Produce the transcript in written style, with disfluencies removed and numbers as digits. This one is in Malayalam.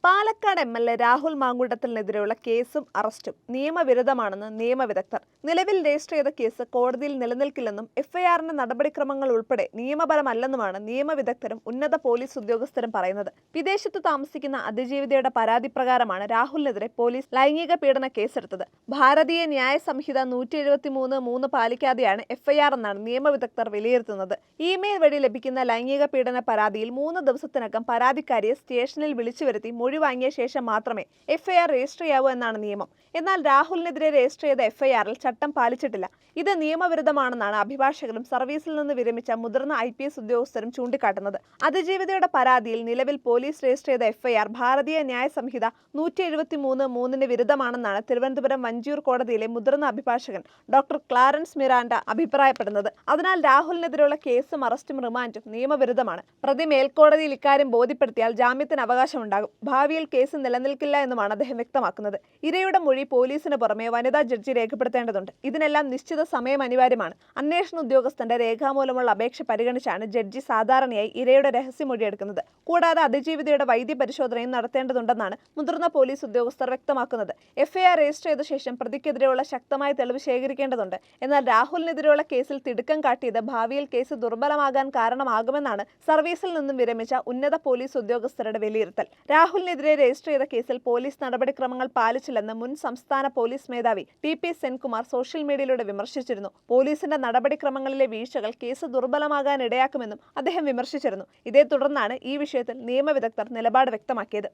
പാലക്കാട് എം.എൽ.എ. രാഹുൽ മാങ്കൂട്ടത്തിനെതിരെയുള്ള കേസും അറസ്റ്റും നിയമവിരുദ്ധമാണെന്ന് നിയമവിദഗ്ധർ. നിലവിൽ രജിസ്റ്റർ ചെയ്ത കേസ് കോടതിയിൽ നിലനിൽക്കില്ലെന്നും എഫ്ഐആറിന്റെ നടപടിക്രമങ്ങൾ ഉൾപ്പെടെ നിയമപരമല്ലെന്നുമാണ് നിയമവിദഗ്ധരും ഉന്നത പോലീസ് ഉദ്യോഗസ്ഥരും പറയുന്നത്. വിദേശത്തു താമസിക്കുന്ന അതിജീവിതയുടെ പരാതി പ്രകാരമാണ് രാഹുലിനെതിരെ പോലീസ് ലൈംഗിക പീഡന കേസെടുത്തത്. ഭാരതീയ ന്യായ സംഹിത 173(3) പാലിക്കാതെയാണ് എഫ്ഐആർ എന്നാണ് നിയമവിദഗ്ധർ വിലയിരുത്തുന്നത്. ഇമെയിൽ വഴി ലഭിക്കുന്ന ലൈംഗിക പീഡന പരാതിയിൽ 3 ദിവസത്തിനകം പരാതിക്കാരിയെ സ്റ്റേഷനിൽ വിളിച്ചു വരുത്തി മൊഴി വാങ്ങിയ ശേഷം മാത്രമേ എഫ്ഐആർ രജിസ്റ്റർ ചെയ്യാവൂ എന്നാണ് നിയമം. എന്നാൽ രാഹുലിനെതിരെ രജിസ്റ്റർ ചെയ്ത എഫ്ഐആറിൽ ചട്ടം പാലിച്ചിട്ടില്ല. ഇത് നിയമവിരുദ്ധമാണെന്നാണ് അഭിഭാഷകരും സർവീസിൽ നിന്ന് വിരമിച്ച മുതിർന്ന IPS ഉദ്യോഗസ്ഥരും ചൂണ്ടിക്കാട്ടുന്നത്. അതിജീവിതയുടെ പരാതിയിൽ നിലവിൽ പോലീസ് രജിസ്റ്റർ ചെയ്ത എഫ്ഐആർ ഭാരതീയ ന്യായ സംഹിത 173(3)ന് വിരുദ്ധമാണെന്നാണ് തിരുവനന്തപുരം വഞ്ചിയൂർ കോടതിയിലെ മുതിർന്ന അഭിഭാഷകൻ ഡോക്ടർ ക്ലാരൻസ് മിറാൻഡ അഭിപ്രായപ്പെടുന്നത്. അതിനാൽ രാഹുലിനെതിരെയുള്ള കേസും അറസ്റ്റും റിമാൻഡും നിയമവിരുദ്ധമാണ്. പ്രതി മേൽക്കോടതിയിൽ ഇക്കാര്യം ബോധ്യപ്പെടുത്തിയാൽ ജാമ്യത്തിന് അവകാശമുണ്ടാകും. ഭാവിയിൽ കേസ് നിലനിൽക്കില്ല എന്നുമാണ് അദ്ദേഹം വ്യക്തമാക്കുന്നത്. ഇരയുടെ മൊഴി പോലീസിന് പുറമെ വനിതാ ജഡ്ജി രേഖപ്പെടുത്തേണ്ടതുണ്ട്. ഇതിനെല്ലാം നിശ്ചിത സമയം അനിവാര്യമാണ്. അന്വേഷണ ഉദ്യോഗസ്ഥന്റെ രേഖാമൂലമുള്ള അപേക്ഷ പരിഗണിച്ചാണ് ജഡ്ജി സാധാരണയായി ഇരയുടെ രഹസ്യമൊഴി എടുക്കുന്നത്. കൂടാതെ അതിജീവിതയുടെ വൈദ്യപരിശോധനയും നടത്തേണ്ടതുണ്ടെന്നാണ് മുതിർന്ന പോലീസ് ഉദ്യോഗസ്ഥർ വ്യക്തമാക്കുന്നത്. എഫ്ഐആർ രജിസ്റ്റർ ചെയ്ത ശേഷം പ്രതിക്കെതിരെയുള്ള ശക്തമായ തെളിവ് ശേഖരിക്കേണ്ടതുണ്ട്. എന്നാൽ രാഹുലിനെതിരെയുള്ള കേസിൽ തിടുക്കം കാട്ടിയത് ഭാവിയിൽ കേസ് ദുർബലമാകാൻ കാരണമാകുമെന്നാണ് സർവീസിൽ നിന്നും വിരമിച്ച ഉന്നത പോലീസ് ഉദ്യോഗസ്ഥരുടെ വിലയിരുത്തൽ. രാഹുലിനെതിരെ രജിസ്റ്റർ ചെയ്ത കേസിൽ പോലീസ് നടപടിക്രമങ്ങൾ പാലിച്ചില്ലെന്ന് മുൻ സംസ്ഥാന പോലീസ് മേധാവി TP സെൻകുമാർ സോഷ്യൽ മീഡിയയിലൂടെ വിമർശിച്ചിരുന്നു. പോലീസിന്റെ നടപടിക്രമങ്ങളിലെ വീഴ്ചകൾ കേസ് ദുർബലമാകാൻ ഇടയാക്കുമെന്നും അദ്ദേഹം വിമർശിച്ചിരുന്നു. ഇതേ തുടർന്നാണ് ഈ വിഷയത്തിൽ നിയമവിദഗ്ധർ നിലപാട് വ്യക്തമാക്കിയത്.